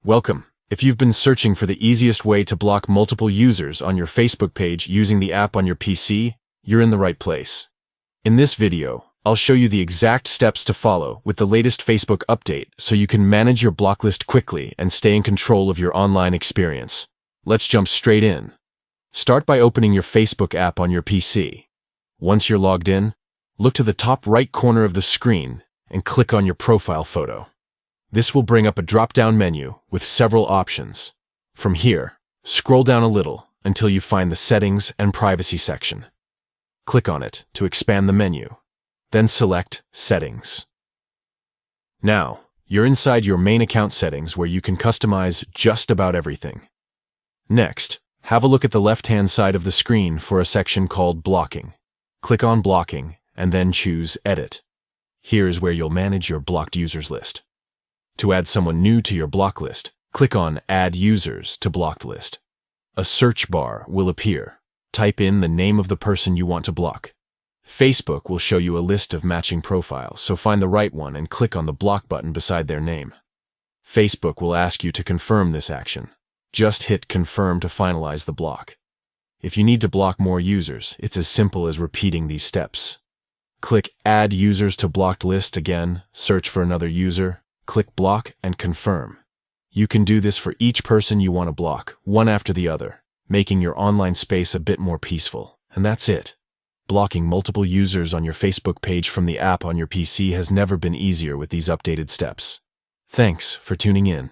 Welcome. If you've been searching for the easiest way to block multiple users on your Facebook page using the app on your PC, you're in the right place. In this video, I'll show you the exact steps to follow with the latest Facebook update so you can manage your block list quickly and stay in control of your online experience. Let's jump straight in. Start by opening your Facebook app on your PC. Once you're logged in, look to the top right corner of the screen and click on your profile photo. This will bring up a drop-down menu with several options. From here, scroll down a little until you find the Settings and Privacy section. Click on it to expand the menu. Then select Settings. Now, you're inside your main account settings where you can customize just about everything. Next, have a look at the left-hand side of the screen for a section called Blocking. Click on Blocking and then choose Edit. Here's where you'll manage your blocked users list. To add someone new to your block list, click on Add Users to Blocked List. A search bar will appear. Type in the name of the person you want to block. Facebook will show you a list of matching profiles, so find the right one and click on the block button beside their name. Facebook will ask you to confirm this action. Just hit Confirm to finalize the block. If you need to block more users, it's as simple as repeating these steps. Click Add Users to Blocked List again, search for another user, click Block and Confirm. You can do this for each person you want to block, one after the other, making your online space a bit more peaceful. And that's it. Blocking multiple users on your Facebook page from the app on your PC has never been easier with these updated steps. Thanks for tuning in.